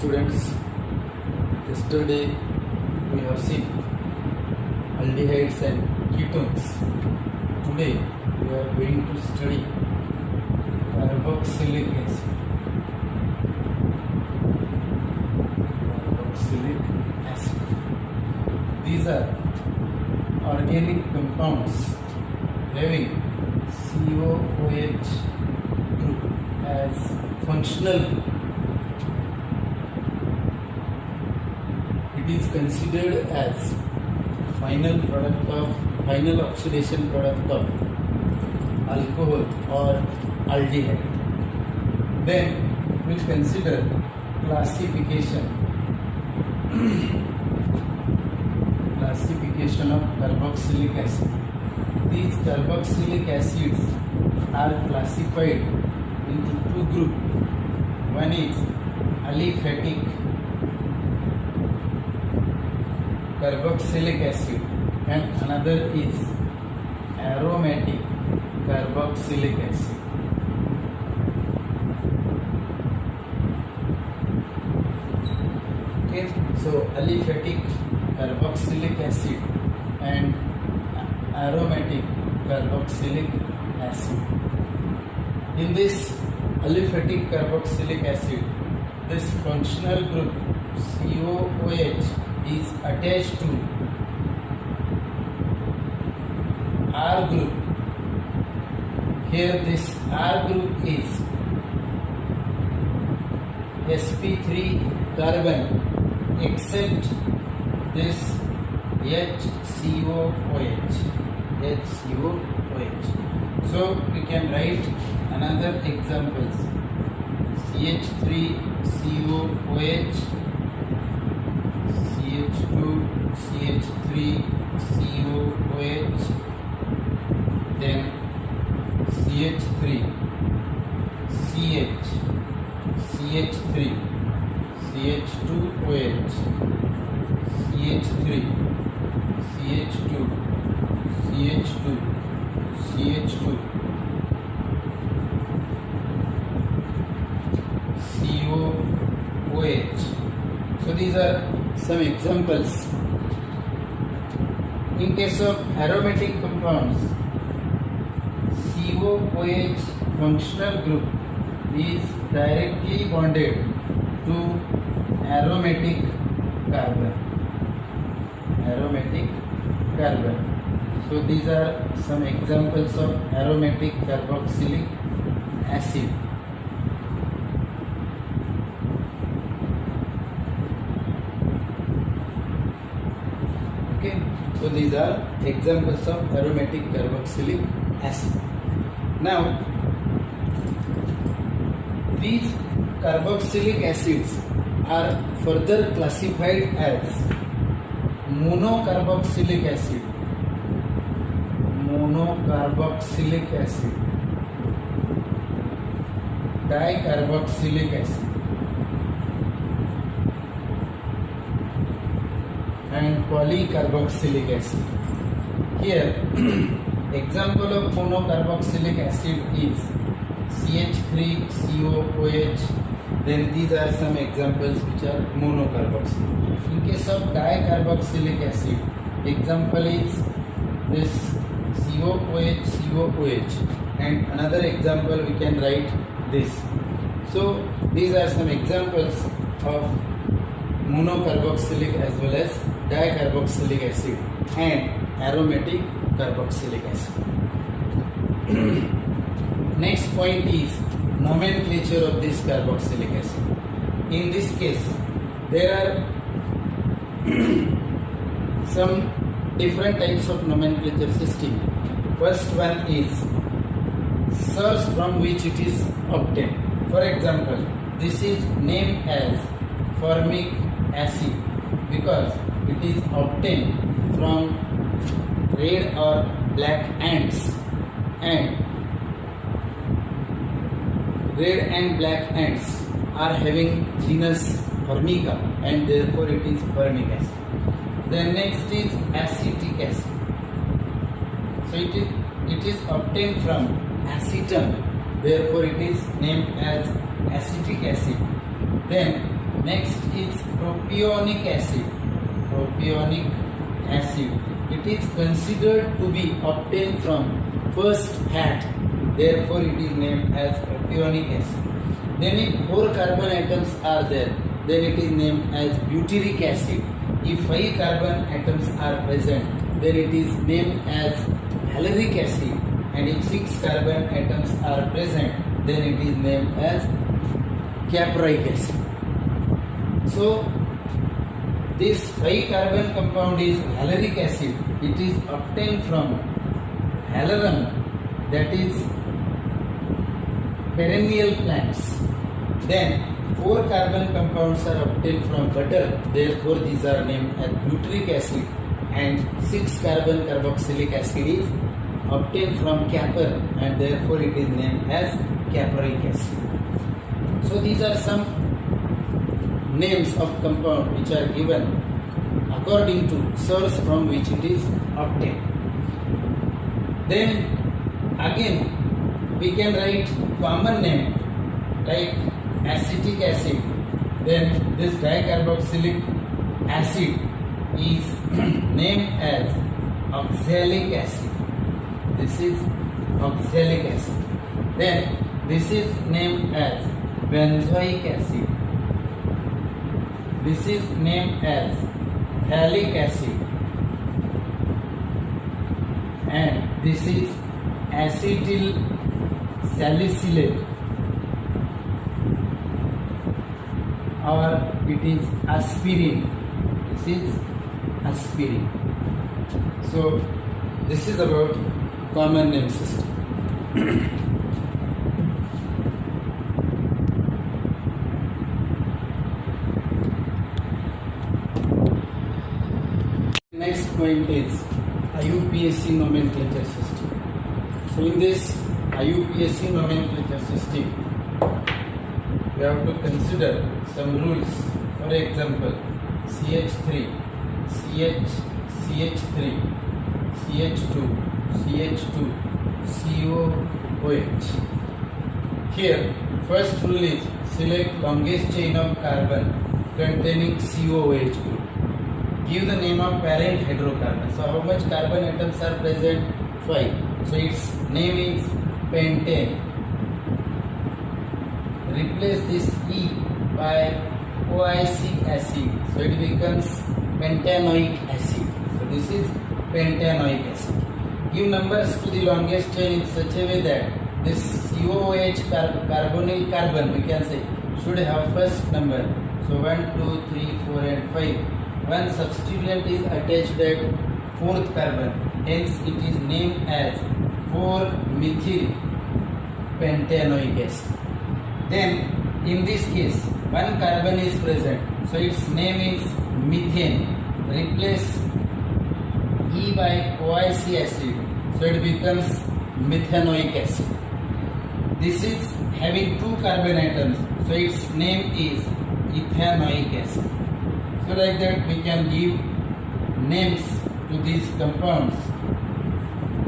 students, yesterday we have seen aldehydes and ketones. Today we are going to study carboxylic acid. Carboxylic acid. These are organic compounds having COOH group as functional group. It is considered as final oxidation product of alcohol or aldehyde. Then we consider classification of carboxylic acid. These carboxylic acids are classified into two groups. One is aliphatic carboxylic acid and another is aromatic carboxylic acid. Okay, so aliphatic carboxylic acid and aromatic carboxylic acid. In this aliphatic carboxylic acid, this functional group COOH is attached to R group. Here this R group is sp3 carbon except this HCOOH. So we can write another examples. CH3COOH, CH2CH3COOH, then CH3CH, CH3, CH2OH, CH3, CH2, CH2, CH2, COOH. So these are some examples. In case of aromatic compounds, COOH functional group is directly bonded to aromatic carbon. So these are some examples of aromatic carboxylic acid. Okay, so these are examples of aromatic carboxylic acid. Now, these carboxylic acids are further classified as monocarboxylic acid, dicarboxylic acid, and polycarboxylic acid. Here, example of monocarboxylic acid is CH3COOH. Then these are some examples which are monocarboxylic. In case of dicarboxylic acid, example is this COOH, and another example we can write this. So these are some examples of monocarboxylic as well as dicarboxylic acid and aromatic carboxylic acid. Next point is nomenclature of this carboxylic acid. In this case, there are some different types of nomenclature system. First one is source from which it is obtained. For example, this is named as formic acid because it is obtained from red or black ants, and red and black ants are having genus Formica, and therefore it is formic acid. Then next is acetic acid. So it is obtained from acetum, therefore it is named as acetic acid. Then Next is propionic acid. Propionic acid. It is considered to be obtained from first hat. Therefore, it is named as propionic acid. Then, if 4 carbon atoms are there, then it is named as butyric acid. If 5 carbon atoms are present, then it is named as valeric acid. And if 6 carbon atoms are present, then it is named as caproic acid. So, this 5 carbon compound is valeric acid. It is obtained from halarum, that is perennial plants. Then 4 carbon compounds are obtained from butter. Therefore, these are named as butyric acid. And 6 carbon carboxylic acid is obtained from capper, and therefore it is named as caproic acid. So these are some names of compound which are given according to source from which it is obtained. Then again we can write common name like acetic acid. Then this dicarboxylic acid is named as oxalic acid. This is oxalic acid. Then this is named as benzoic acid. This is named as phthalic acid. And this is acetyl salicylate, or it is aspirin. This is aspirin. So this is about common name system. Next point is IUPAC nomenclature system. So in this IUPAC nomenclature system, we have to consider some rules. For example, CH3, CH, CH3, CH2, CH2, COOH. Here, first rule is select longest chain of carbon containing COOH group. Give the name of parent hydrocarbon. So how much carbon atoms are present? 5. So its name is pentane. Replace this E by OIC acid. So it becomes pentanoic acid. So this is pentanoic acid. Give numbers to the longest chain in such a way that this COOH carbonyl carbon, we can say, should have first number. So 1, 2, 3, 4 and 5. One substituent is attached at 4th carbon. Hence it is named as 4-methyl pentanoic acid. Then in this case, 1 carbon is present. So its name is methane. Replace E by OIC acid. So it becomes methanoic acid. This is having 2 carbon atoms. So its name is ethanoic acid. So like that we can give names to these compounds.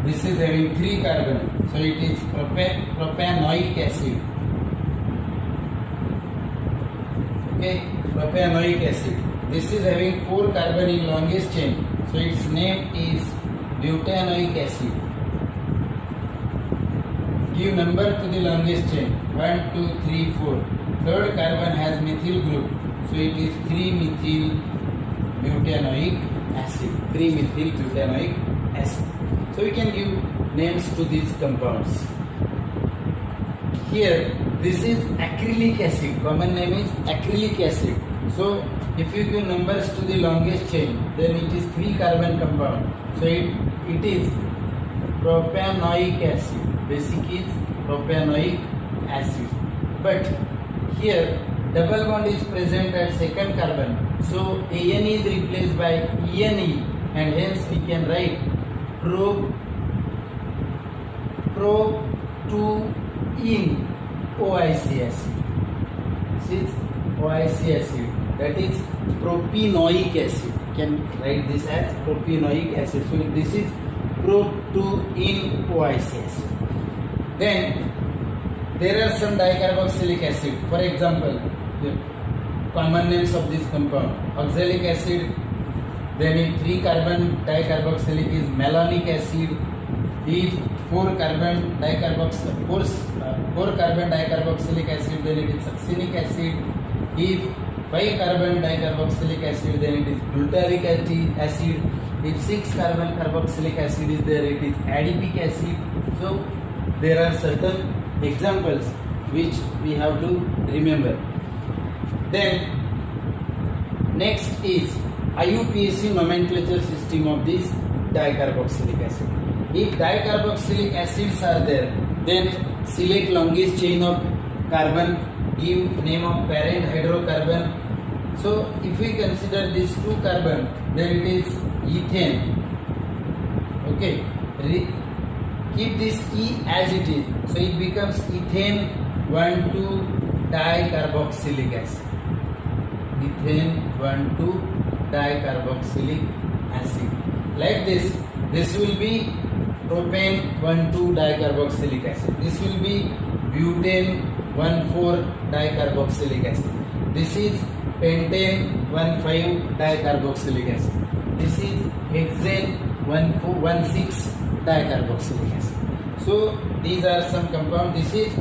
This is having 3 carbon. So it is propanoic acid. Okay, propanoic acid. This is having 4 carbon in longest chain. So its name is butanoic acid. Give number to the longest chain. 1, 2, 3, 4. Third carbon has methyl group. So it is 3-methyl butanoic acid. 3-methyl butanoic acid. So we can give names to these compounds. Here, this is acrylic acid. Common name is acrylic acid. So if you give numbers to the longest chain, then it is 3 carbon compound. So it is propanoic acid. Basic is propanoic acid. But here double bond is present at 2nd carbon. So AN is replaced by ENE, and hence we can write pro-2-in OIC acid. This is OIC acid. That is propanoic acid. You can write this as propanoic acid. So this is pro-2-in OIC acid. Then there are some dicarboxylic acid. For example, common names of this compound. Oxalic acid, then in 3 carbon dicarboxylic is malonic acid. If 4 carbon dicarboxylic acid, then it is succinic acid. If 5 carbon dicarboxylic acid, then it is glutaric acid. If 6 carbon carboxylic acid is there, it is adipic acid. So there are certain examples which we have to remember. Then next is IUPAC nomenclature system of this dicarboxylic acid. If dicarboxylic acids are there, then select longest chain of carbon, give name of parent hydrocarbon. So if we consider these 2 carbon, then it is ethane. Okay, keep this E as it is, so it becomes ethane 1,2-dicarboxylic acid. Ethane 1,2-dicarboxylic acid. Like this will be propane 1,2-dicarboxylic acid. This will be butane 1,4-dicarboxylic acid. This is pentane 1,5-dicarboxylic acid. This is hexane 1,6-dicarboxylic acid. So these are some compounds. This is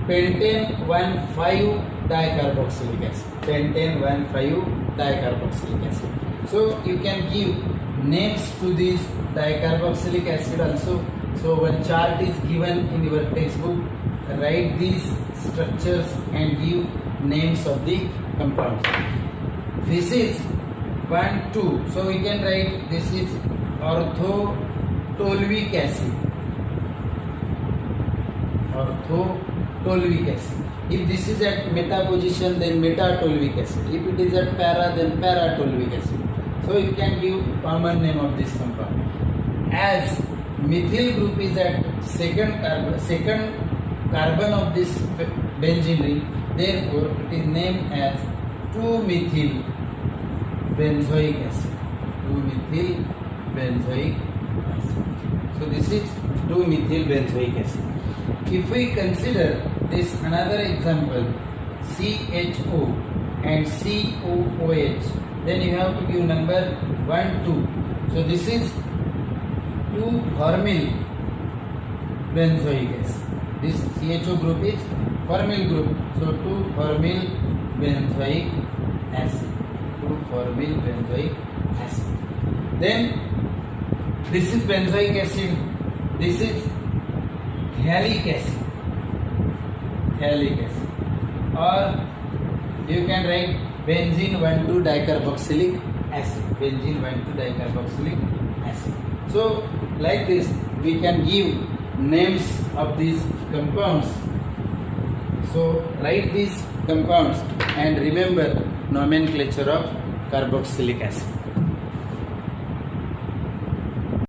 pentane 1,5-dicarboxylic acid. Pentane 1,5-dicarboxylic acid. So you can give names to this dicarboxylic acid also. So one chart is given in your textbook. Write these structures and give names of the compounds. This is 1, 2. So we can write this is orthotoluic acid. Orthotoluic acid. If this is at meta position, then metatoluic acid. If it is at para, then paratoluic acid. So you can give common name of this compound. As methyl group is at second carbon of this benzene ring, therefore it is named as 2-methyl benzoic acid. 2-methyl benzoic acid. So this is 2-methyl benzoic acid. If we consider this another example, CHO and COOH, then you have to give number 1, 2. So this is 2-formyl benzoic acid. This CHO group is formyl group. So 2-formyl benzoic acid. 2-formyl benzoic acid. Then this is benzoic acid. This is phthalic acid. Phthalic acid. Or you can write benzene 1,2-dicarboxylic acid. Benzene 1,2-dicarboxylic acid. So like this we can give names of these compounds. So write these compounds and remember nomenclature of carboxylic acid.